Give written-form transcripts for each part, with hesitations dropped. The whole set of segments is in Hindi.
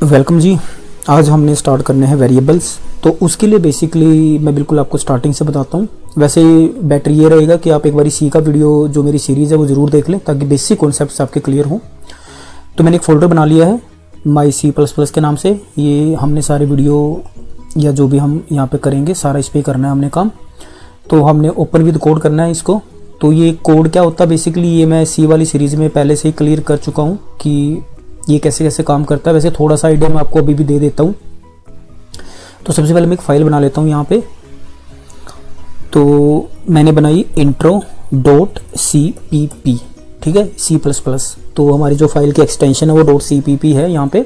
वेलकम जी। आज हमने स्टार्ट करने हैं वेरिएबल्स। तो उसके लिए बेसिकली मैं बिल्कुल आपको स्टार्टिंग से बताता हूँ। वैसे बेटर ये रहेगा कि आप एक बार सी का वीडियो जो मेरी सीरीज़ है वो ज़रूर देख लें ताकि बेसिक कॉन्सेप्ट्स आपके क्लियर हों। तो मैंने एक फ़ोल्डर बना लिया है माई सी प्लस प्लस के नाम से। ये हमने सारे वीडियो या जो भी हम यहाँ पे करेंगे सारा इस पर करना है हमने काम। तो हमने ओपन विद कोड करना है इसको। तो ये कोड क्या होता है बेसिकली, ये मैं सी वाली सीरीज़ में पहले से ही क्लियर कर चुका हूँ कि ये कैसे कैसे काम करता है। वैसे थोड़ा सा आइडिया मैं आपको अभी भी दे देता हूँ। तो सबसे पहले मैं एक फ़ाइल बना लेता हूँ यहाँ पे। तो मैंने बनाई intro.cpp, ठीक है, C++। तो हमारी जो फाइल की एक्सटेंशन है वो .cpp है यहाँ पे।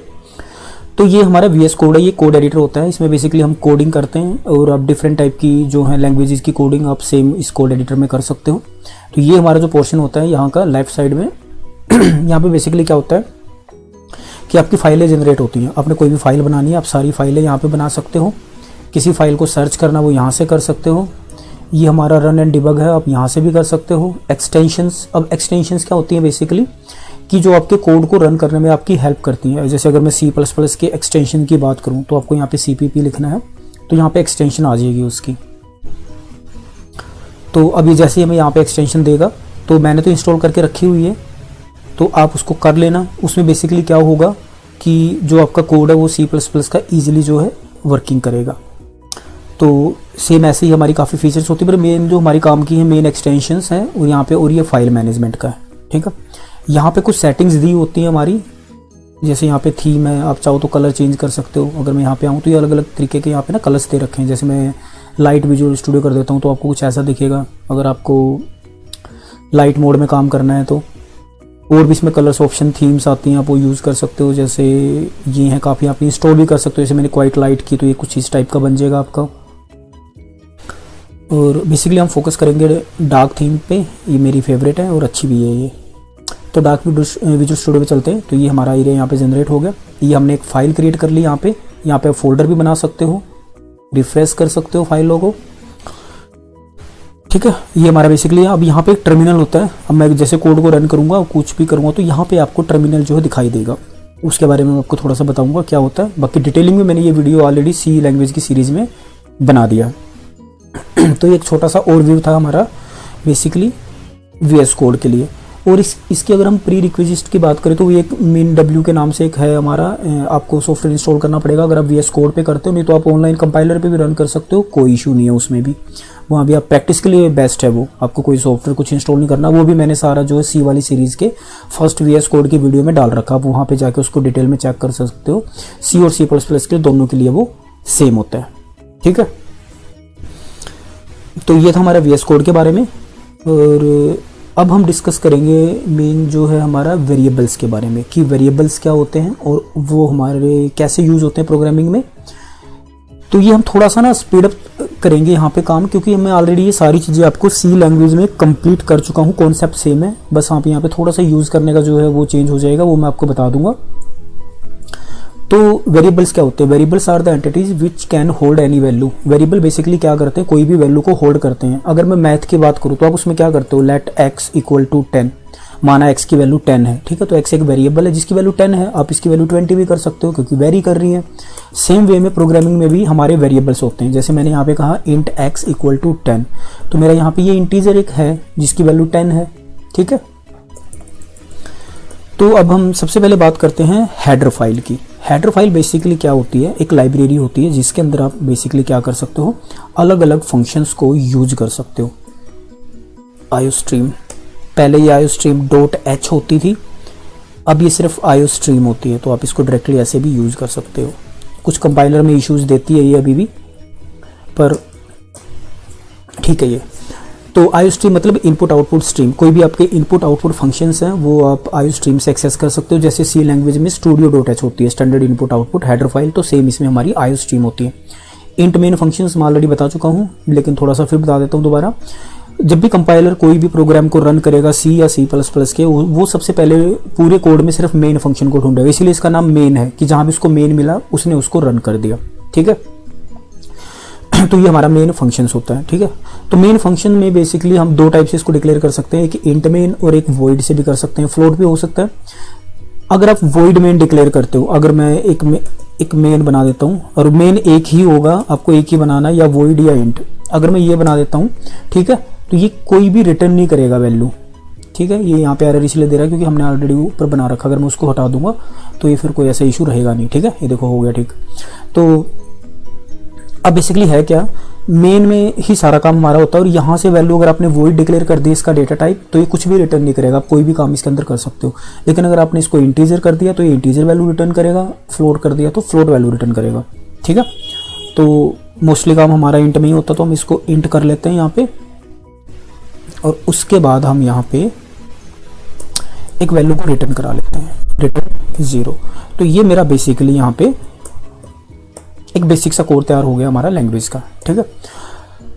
तो ये हमारा VS कोड है, ये कोड एडिटर होता है। इसमें बेसिकली हम कोडिंग करते हैं और आप डिफरेंट टाइप की जो है लैंग्वेजेस की कोडिंग आप सेम इस कोड एडिटर में कर सकते हो। तो ये हमारा जो पोर्शन होता है यहाँ का लेफ्ट साइड में यहाँ पे बेसिकली क्या होता है कि आपकी फाइलें जनरेट होती हैं। आपने कोई भी फाइल बनानी है, आप सारी फाइलें यहाँ पे बना सकते हो। किसी फाइल को सर्च करना वो यहाँ से कर सकते हो। ये हमारा रन एंड डिबग है, आप यहाँ से भी कर सकते हो। एक्सटेंशंस, अब एक्सटेंशंस क्या होती हैं बेसिकली कि जो आपके कोड को रन करने में आपकी हेल्प करती हैं। जैसे अगर मैं C++ के एक्सटेंशन की बात करूँ तो आपको यहाँ पे CPP लिखना है, तो यहाँ पे एक्सटेंशन आ जाएगी उसकी। तो अभी जैसे ही हमें यहाँ पे एक्सटेंशन देगा, तो मैंने तो इंस्टॉल करके रखी हुई है, तो आप उसको कर लेना। उसमें बेसिकली क्या होगा कि जो आपका कोड है वो C++ का ईजिली जो है वर्किंग करेगा। तो सेम ऐसे ही हमारी काफ़ी फीचर्स होती है, पर मेन जो हमारी काम की है मेन एक्सटेंशंस हैं और यहाँ पे, और ये फाइल मैनेजमेंट का है, ठीक है। यहाँ पे कुछ सेटिंग्स दी होती हैं हमारी, जैसे यहाँ पे थीम है, आप चाहो तो कलर चेंज कर सकते हो। अगर मैं यहाँ पे आऊँ तो ये अलग अलग तरीके के यहाँ पे ना कलर्स दे रखे हैं। जैसे मैं लाइट विजुअल स्टूडियो कर देता हूँ तो आपको कुछ ऐसा दिखेगा। अगर आपको लाइट मोड में काम करना है तो और भी इसमें कलर्स ऑप्शन थीम्स आती हैं, आप वो यूज़ कर सकते हो। जैसे ये हैं काफ़ी, आप इंस्टॉल भी कर सकते हो। जैसे मैंने क्वाइट लाइट की तो ये कुछ इस टाइप का बन जाएगा आपका। और बेसिकली हम फोकस करेंगे डार्क थीम पे, ये मेरी फेवरेट है और अच्छी भी है ये। तो डार्क विजुअल स्टूडियो पे चलते हैं। तो ये हमारा एरिया यहाँ पे जनरेट हो गया। ये हमने एक फ़ाइल क्रिएट कर ली यहाँ पे आप फोल्डर भी बना सकते हो, रिफ्रेश कर सकते हो फाइलों को, ठीक है। ये हमारा बेसिकली अब यहाँ पे एक टर्मिनल होता है। अब मैं जैसे कोड को रन करूँगा, कुछ भी करूँगा, तो यहाँ पे आपको टर्मिनल जो है दिखाई देगा। उसके बारे में मैं आपको थोड़ा सा बताऊँगा क्या होता है। बाकी डिटेलिंग में मैंने ये वीडियो ऑलरेडी C लैंग्वेज की सीरीज़ में बना दिया। तो ये एक छोटा सा ओवरव्यू था हमारा बेसिकली VS कोड के लिए। और इसकी अगर हम प्री रिक्विजिट की बात करें तो ये एक min.w के नाम से एक है हमारा। आपको सॉफ्टवेयर इंस्टॉल करना पड़ेगा अगर आप VS कोड पे करते हो, नहीं तो आप ऑनलाइन कंपाइलर पे भी रन कर सकते हो, कोई इशू नहीं है उसमें भी। वहाँ भी आप प्रैक्टिस के लिए बेस्ट है वो, आपको कोई सॉफ्टवेयर कुछ इंस्टॉल नहीं करना। वो भी मैंने सारा जो है C वाली सीरीज़ के फर्स्ट VS कोड की वीडियो में डाल रखा। आप वहाँ पर जाके उसको डिटेल में चेक कर सकते हो। C और C++ के दोनों के लिए वो सेम होता है, ठीक है। तो ये था हमारा VS कोड के बारे में। और अब हम डिस्कस करेंगे मेन जो है हमारा वेरिएबल्स के बारे में, कि वेरिएबल्स क्या होते हैं और वो हमारे कैसे यूज़ होते हैं प्रोग्रामिंग में। तो ये हम थोड़ा सा ना स्पीड अप करेंगे यहाँ पे काम, क्योंकि मैं ऑलरेडी ये सारी चीज़ें आपको C लैंग्वेज में कंप्लीट कर चुका हूँ। कॉन्सेप्ट सेम है, बस आप यहाँ पे थोड़ा सा यूज़ करने का जो है वो चेंज हो जाएगा, वो मैं आपको बता दूंगा। तो वेरिएबल्स क्या होते हैं? Variables are the entities which can hold any value. Variable basically क्या करते हैं, कोई भी वैल्यू को होल्ड करते हैं। अगर मैं मैथ की बात करूँ तो आप उसमें क्या करते हो, लेट x इक्वल टू 10, माना x की वैल्यू 10 है, ठीक है। तो x एक वेरिएबल है जिसकी वैल्यू 10 है, आप इसकी वैल्यू 20 भी कर सकते हो क्योंकि वेरी कर रही है। सेम वे में प्रोग्रामिंग में भी हमारे वेरिएबल्स होते हैं। जैसे मैंने यहाँ पे कहा int x इक्वल टू 10, तो मेरा यहाँ पे ये इंटीजर एक है जिसकी वैल्यू 10 है, ठीक है। तो अब हम सबसे पहले बात करते हैं हेडर फाइल की। हेडर फाइल बेसिकली क्या होती है, एक लाइब्रेरी होती है जिसके अंदर आप बेसिकली क्या कर सकते हो, अलग अलग फंक्शंस को यूज कर सकते हो। आयोस्ट्रीम, पहले ये आयोस्ट्रीम .h होती थी, अब ये सिर्फ आयोस्ट्रीम होती है। तो आप इसको डायरेक्टली ऐसे भी यूज कर सकते हो। कुछ कंपाइलर में इश्यूज देती है ये अभी भी, पर ठीक है ये। तो आयोस्ट्रीम मतलब इनपुट आउटपुट स्ट्रीम। कोई भी आपके इनपुट आउटपुट फंक्शंस हैं वो आप आयोस्ट्रीम से एक्सेस कर सकते हो। जैसे C लैंग्वेज में studio.h होती है standard input output header file, तो सेम इसमें हमारी आयोस्ट्रीम होती है। इंट मेन फंक्शंस मैं ऑलरेडी बता चुका हूँ, लेकिन थोड़ा सा फिर बता देता हूँ दोबारा। जब भी कंपाइलर कोई भी प्रोग्राम को रन करेगा C या C++ के, वो सबसे पहले पूरे कोड में सिर्फ मेन फंक्शन को ढूंढेगा, इसीलिए इसका नाम मेन है कि जहाँ भी उसको मेन मिला उसने उसको रन कर दिया, ठीक है। तो ये हमारा मेन फंक्शंस होता है, ठीक है। तो मेन फंक्शन में बेसिकली हम दो टाइप से इसको डिक्लेयर कर सकते हैं, एक इंट मेन और एक वॉइड से भी कर सकते हैं, फ्लोट भी हो सकता है। अगर आप वॉइड मेन डिक्लेयर करते हो, अगर मैं एक मेन बना देता हूँ और मेन एक ही होगा, आपको एक ही बनाना, या वॉइड या इंट, अगर मैं ये बना देता हूँ, ठीक है, तो ये कोई भी रिटर्न नहीं करेगा वैल्यू, ठीक है। ये यहाँ पे एरर इसलिए दे रहा है क्योंकि हमने ऑलरेडी ऊपर बना रखा, अगर मैं उसको हटा दूंगा तो ये फिर कोई ऐसा इशू रहेगा नहीं, ठीक है। ये देखो हो गया ठीक। तो अब बेसिकली है क्या, मेन में ही सारा काम हमारा होता है, और यहाँ से वैल्यू अगर आपने वॉइड डिक्लेयर कर दी इसका डेटा टाइप, तो ये कुछ भी रिटर्न नहीं करेगा, आप कोई भी काम इसके अंदर कर सकते हो। लेकिन अगर आपने इसको इंटीजर कर दिया तो ये इंटीजर वैल्यू रिटर्न करेगा, फ्लोट कर दिया तो फ्लोट वैल्यू रिटर्न करेगा, ठीक है। तो मोस्टली काम हमारा इंट में ही होता, तो हम इसको इंट कर लेते हैं यहाँ पे, और उसके बाद हम यहाँ पे एक वैल्यू को रिटर्न करा लेते हैं, रिटर्न 0। तो ये मेरा बेसिकली यहाँ पे एक बेसिक सा कोड तैयार हो गया हमारा लैंग्वेज का, ठीक है।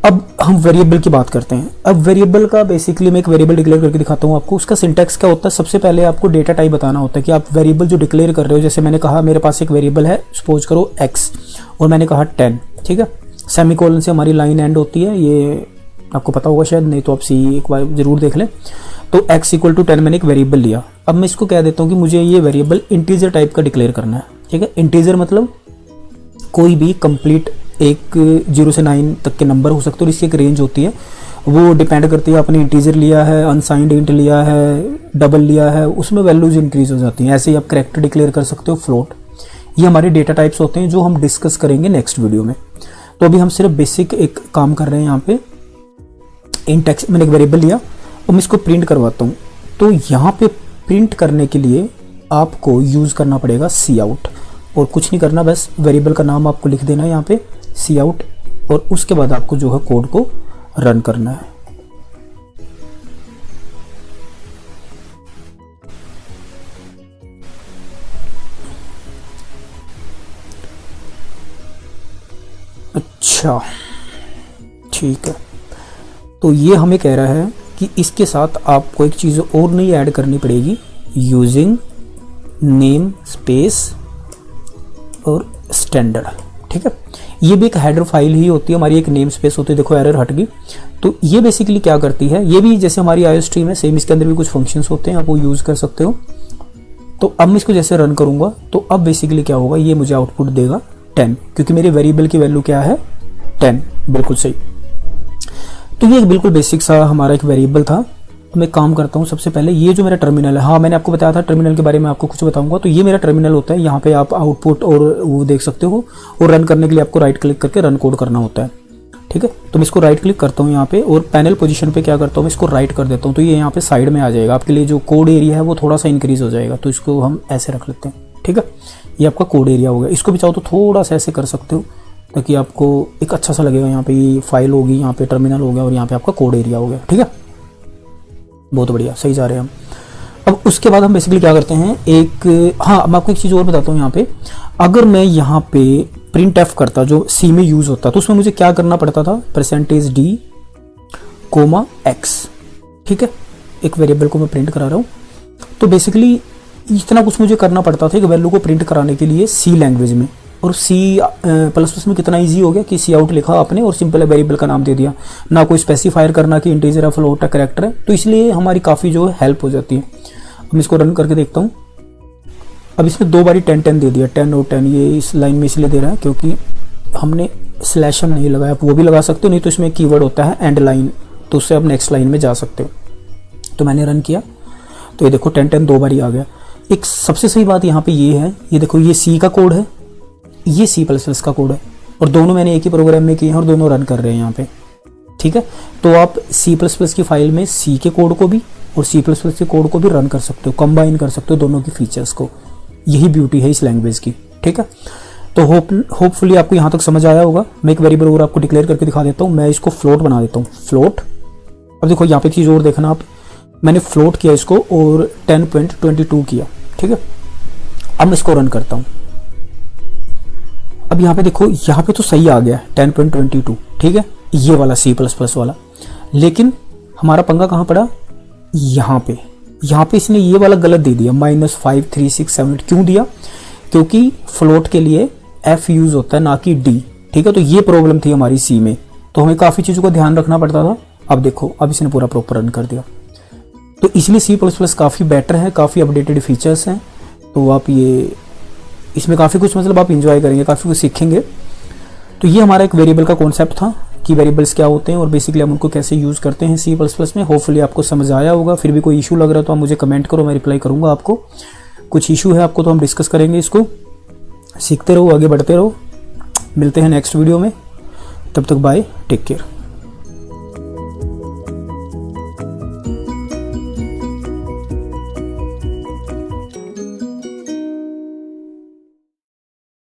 अब हम वेरिएबल की बात करते हैं। अब वेरिएबल का बेसिकली मैं एक वेरिएबल डिक्लेयर करके दिखाता हूँ आपको। उसका सिंटैक्स क्या होता है, सबसे पहले आपको डेटा टाइप बताना होता है कि आप वेरिएबल जो डिक्लेयर कर रहे हो, जैसे मैंने कहा मेरे पास एक वेरिएबल है, सपोज करो x, और मैंने कहा 10, ठीक है। सेमीकोलन से हमारी लाइन एंड होती है, ये आपको पता होगा शायद, नहीं तो आप सी एक बार जरूर देख लें। तो x इक्वल टू 10 मैंने एक वेरिएबल लिया। अब मैं इसको कह देता हूँ कि मुझे ये वेरिएबल इंटीजर टाइप का डिक्लेयर करना है, ठीक है। इंटीजर मतलब कोई भी कंप्लीट एक 0 से 9 तक के नंबर हो सकते हैं, और इसकी एक रेंज होती है, वो डिपेंड करती है आपने इंटीजर लिया है, अनसाइंड इंट लिया है, डबल लिया है, उसमें वैल्यूज इंक्रीज हो जाती हैं। ऐसे ही आप कैरेक्टर डिक्लेयर कर सकते हो, फ्लोट। ये हमारे डेटा टाइप्स होते हैं जो हम डिस्कस करेंगे नेक्स्ट वीडियो में। तो अभी हम सिर्फ बेसिक एक काम कर रहे हैं यहाँ पे। इंट एक्स मैंने एक वेरिएबल लिया और मैं इसको प्रिंट करवाता हूँ। तो यहाँ पे प्रिंट करने के लिए आपको यूज करना पड़ेगा सी आउट, और कुछ नहीं करना, बस वेरिएबल का नाम आपको लिख देना है यहाँ पे सी आउट, और उसके बाद आपको जो है कोड को रन करना है। अच्छा ठीक है, तो ये हमें कह रहा है कि इसके साथ आपको एक चीज़ और नहीं ऐड करनी पड़ेगी, यूजिंग नेम स्पेस और स्टैंडर्ड, ठीक है। ये भी एक हेडर फाइल ही होती है हमारी, एक नेम स्पेस होती है। देखो एरर हट गई। तो ये बेसिकली क्या करती है, ये भी जैसे हमारी आईओ स्ट्रीम है सेम, इसके अंदर भी कुछ फंक्शंस होते हैं, आप वो यूज़ कर सकते हो। तो अब मैं इसको जैसे रन करूंगा तो अब बेसिकली क्या होगा, ये मुझे आउटपुट देगा 10, क्योंकि मेरे वेरिएबल की वैल्यू क्या है 10, बिल्कुल सही। तो ये एक बिल्कुल बेसिक सा हमारा एक वेरिएबल था। तो मैं काम करता हूँ, सबसे पहले ये जो मेरा टर्मिनल है, हाँ मैंने आपको बताया था टर्मिनल के बारे में आपको कुछ बताऊंगा। तो ये मेरा टर्मिनल होता है, यहाँ पे आप आउटपुट और वो देख सकते हो, और रन करने के लिए आपको राइट क्लिक करके रन कोड करना होता है, ठीक है। तो मैं इसको राइट क्लिक करता हूँ यहाँ पे, और पैनल पोजीशन पे क्या करता हूँ, मैं इसको राइट कर देता हूँ, तो ये यहाँ पे साइड में आ जाएगा। आपके लिए जो कोड एरिया है वो थोड़ा सा इंक्रीज हो जाएगा, तो इसको हम ऐसे रख लेते हैं, ठीक है। ये आपका कोड एरिया हो गया। इसको भी चाहो तो थोड़ा सा ऐसे कर सकते हो ताकि आपको एक अच्छा सा लगेगा। यहाँ पे ये फाइल होगी, यहाँ पे टर्मिनल हो गया, और यहाँ पे आपका कोड एरिया हो गया, ठीक है। बहुत बढ़िया, सही जा रहे हैं हम। अब उसके बाद हम बेसिकली क्या करते हैं, हाँ मैं आपको एक चीज़ और बताता हूँ यहाँ पे। अगर मैं यहाँ पे प्रिंट एफ करता, जो सी में यूज़ होता, तो उसमें मुझे क्या करना पड़ता था, %d, x, ठीक है। एक वेरिएबल को मैं प्रिंट करा रहा हूँ। तो बेसिकली इतना कुछ मुझे करना पड़ता था एक वैल्यू को प्रिंट कराने के लिए सी लैंग्वेज में। और C++ में कितना इजी हो गया कि सी आउट लिखा आपने और सिंपल वेरिएबल का नाम दे दिया, ना कोई स्पेसिफायर करना कि इंटीजर है, फ्लोट है, कैरेक्टर है। तो इसलिए हमारी काफ़ी जो है हेल्प हो जाती है। अब इसको रन करके देखता हूँ। अब इसमें 2 बारी 10 दे दिया, 10 और 10। ये इस लाइन में इसलिए दे रहा है क्योंकि हमने स्लैश नहीं लगाया, आप वो भी लगा सकते हो, नहीं तो इसमें कीवर्ड होता है एंड लाइन, तो उससे आप नेक्स्ट लाइन में जा सकते हो। तो मैंने रन किया तो ये देखो 10 2 बारी आ गया। एक सबसे सही बात यहाँ पे ये है, ये देखो ये सी का कोड है, ये C++ का कोड है, और दोनों मैंने एक ही प्रोग्राम में किए हैं और दोनों रन कर रहे हैं यहाँ पे, ठीक है। तो आप C++ की फाइल में सी के कोड को भी और C++ के कोड को भी रन कर सकते हो, कंबाइन कर सकते हो दोनों की फीचर्स को। यही ब्यूटी है इस लैंग्वेज की, ठीक है। तो होपफुली आपको यहाँ तक समझ आया होगा। मैं एक वेरिएबल और आपको डिक्लेयर करके दिखा देता हूँ। मैं इसको फ्लोट बना देता हूँ, फ्लोट। अब देखो यहाँ पे एक चीज़ और देखना आप, मैंने फ्लोट किया इसको और 10.22 किया, ठीक है। अब मैं इसको रन करता हूँ। अब यहाँ पे देखो, यहाँ पे तो सही आ गया 10.22, ठीक है, ये वाला C++ वाला। लेकिन हमारा पंगा कहाँ पड़ा, यहाँ पे इसने ये वाला गलत दे दिया, -5 3 6 7 8। क्यों दिया, क्योंकि फ्लोट के लिए F यूज होता है ना कि D, ठीक है। तो ये प्रॉब्लम थी हमारी C में, तो हमें काफ़ी चीज़ों का ध्यान रखना पड़ता था। अब देखो, अब इसने पूरा प्रॉपर रन कर दिया। तो इसलिए C++ काफ़ी बेटर है, काफ़ी अपडेटेड फीचर्स हैं। तो आप ये इसमें काफ़ी कुछ मतलब आप इंजॉय करेंगे, काफ़ी कुछ सीखेंगे। तो ये हमारा एक वेरिएबल का कॉन्सेप्ट था कि वेरिएबल्स क्या होते हैं और बेसिकली हम उनको कैसे यूज़ करते हैं C++ में। होपफुली आपको समझ आया होगा। फिर भी कोई इशू लग रहा है तो आप मुझे कमेंट करो, मैं रिप्लाई करूँगा आपको। कुछ इशू है आपको तो हम डिस्कस करेंगे इसको। सीखते रहो, आगे बढ़ते रहो। मिलते हैं नेक्स्ट वीडियो में, तब तक बाय, टेक केयर।